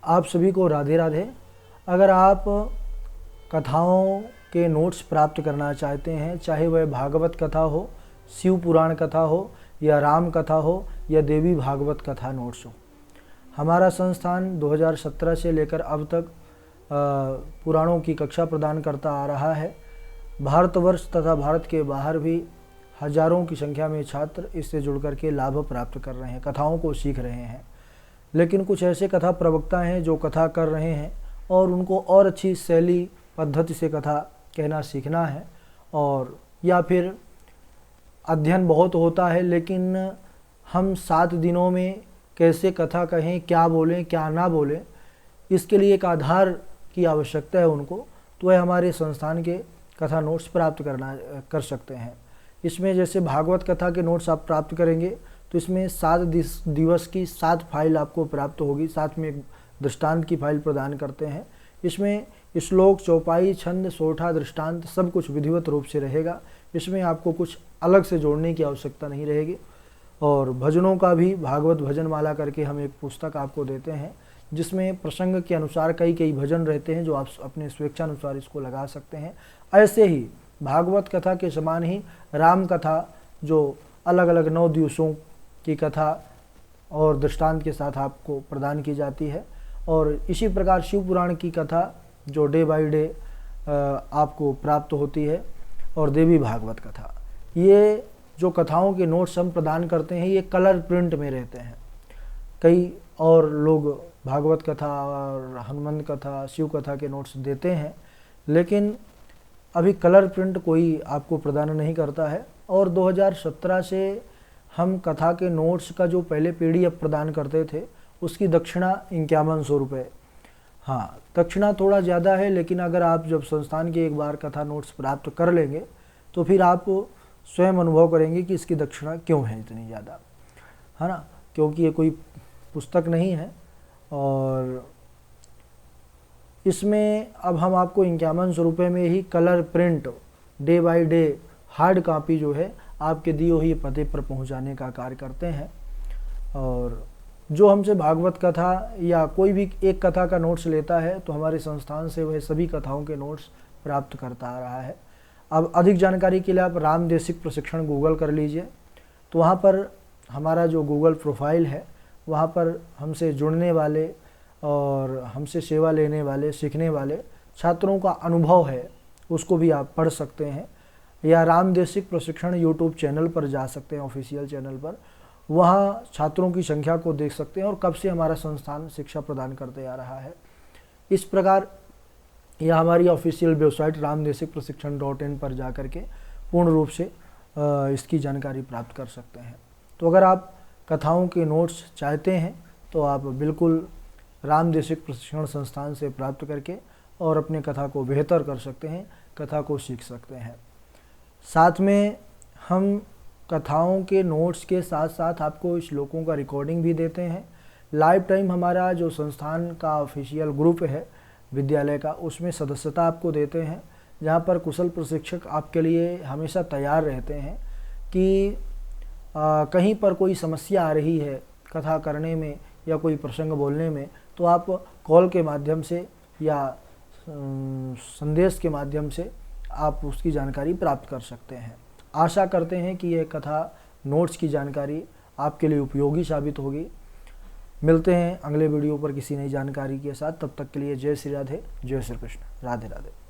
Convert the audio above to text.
आप सभी को राधे राधे। अगर आप कथाओं के नोट्स प्राप्त करना चाहते हैं, चाहे वह भागवत कथा हो, शिव पुराण कथा हो, या राम कथा हो, या देवी भागवत कथा नोट्स हो, हमारा संस्थान 2017 से लेकर अब तक पुराणों की कक्षा प्रदान करता आ रहा है। भारतवर्ष तथा भारत के बाहर भी हजारों की संख्या में छात्र इससे जुड़ करके लाभ प्राप्त कर रहे हैं, कथाओं को सीख रहे हैं। लेकिन कुछ ऐसे कथा प्रवक्ता हैं जो कथा कर रहे हैं और उनको और अच्छी शैली पद्धति से कथा कहना सीखना है, और या फिर अध्ययन बहुत होता है लेकिन हम 7 दिनों में कैसे कथा कहें, क्या बोलें क्या ना बोलें, इसके लिए एक आधार की आवश्यकता है उनको, तो वह हमारे संस्थान के कथा नोट्स प्राप्त कर सकते हैं। इसमें जैसे भागवत कथा के नोट्स आप प्राप्त करेंगे तो इसमें 7 दिवस की 7 फाइल आपको प्राप्त होगी, साथ में एक दृष्टांत की फाइल प्रदान करते हैं। इसमें श्लोक, चौपाई, छंद, सोठा, दृष्टांत सब कुछ विधिवत रूप से रहेगा। इसमें आपको कुछ अलग से जोड़ने की आवश्यकता नहीं रहेगी। और भजनों का भी भागवत भजन माला करके हम एक पुस्तक आपको देते हैं, जिसमें प्रसंग के अनुसार कई भजन रहते हैं जो आप अपने स्वेच्छानुसार इसको लगा सकते हैं। ऐसे ही भागवत कथा के समान ही राम कथा, जो अलग अलग 9 दिवसों की कथा और दृष्टांत के साथ आपको प्रदान की जाती है। और इसी प्रकार शिव पुराण की कथा जो डे बाय डे आपको प्राप्त होती है, और देवी भागवत कथा, ये जो कथाओं के नोट्स हम प्रदान करते हैं ये कलर प्रिंट में रहते हैं। कई और लोग भागवत कथा और हनुमान कथा, शिव कथा के नोट्स देते हैं, लेकिन अभी कलर प्रिंट कोई आपको प्रदान नहीं करता है। और 2017 से हम कथा के नोट्स का जो पहले PDF प्रदान करते थे उसकी दक्षिणा 5100 रुपये। हाँ, दक्षिणा थोड़ा ज़्यादा है, लेकिन अगर आप जब संस्थान के एक बार कथा नोट्स प्राप्त कर लेंगे तो फिर आप स्वयं अनुभव करेंगे कि इसकी दक्षिणा क्यों है इतनी ज़्यादा, है ना, क्योंकि ये कोई पुस्तक नहीं है। और इसमें अब हम आपको 5100 रुपये में ही colour print day by day hard copy जो है आपके दिए हुए पते पर पहुंचाने का कार्य करते हैं। और जो हमसे भागवत कथा या कोई भी एक कथा का नोट्स लेता है तो हमारे संस्थान से वह सभी कथाओं के नोट्स प्राप्त करता आ रहा है। अब अधिक जानकारी के लिए आप राम देशिक प्रशिक्षण गूगल कर लीजिए, तो वहाँ पर हमारा जो गूगल प्रोफाइल है वहाँ पर हमसे जुड़ने वाले और हमसे सेवा लेने वाले, सीखने वाले छात्रों का अनुभव है, उसको भी आप पढ़ सकते हैं। या राम देशिक प्रशिक्षण यूट्यूब चैनल पर जा सकते हैं, ऑफिशियल चैनल पर, वहाँ छात्रों की संख्या को देख सकते हैं और कब से हमारा संस्थान शिक्षा प्रदान करते आ रहा है। इस प्रकार यह हमारी ऑफिशियल वेबसाइट ramdeshikprashikshण.in पर जा कर के पूर्ण रूप से इसकी जानकारी प्राप्त कर सकते हैं। तो अगर आप कथाओं के नोट्स चाहते हैं तो आप बिल्कुल राम देशिक प्रशिक्षण संस्थान से प्राप्त करके और अपने कथा को बेहतर कर सकते हैं, कथा को सीख सकते हैं। साथ में हम कथाओं के नोट्स के साथ साथ आपको श्लोकों का रिकॉर्डिंग भी देते हैं। लाइफ टाइम हमारा जो संस्थान का ऑफिशियल ग्रुप है विद्यालय का, उसमें सदस्यता आपको देते हैं, जहाँ पर कुशल प्रशिक्षक आपके लिए हमेशा तैयार रहते हैं कि कहीं पर कोई समस्या आ रही है कथा करने में या कोई प्रसंग बोलने में, तो आप कॉल के माध्यम से या संदेश के माध्यम से आप उसकी जानकारी प्राप्त कर सकते हैं। आशा करते हैं कि यह कथा नोट्स की जानकारी आपके लिए उपयोगी साबित होगी। मिलते हैं अगले वीडियो पर किसी नई जानकारी के साथ, तब तक के लिए जय श्री राधे, जय श्री कृष्ण, राधे राधे।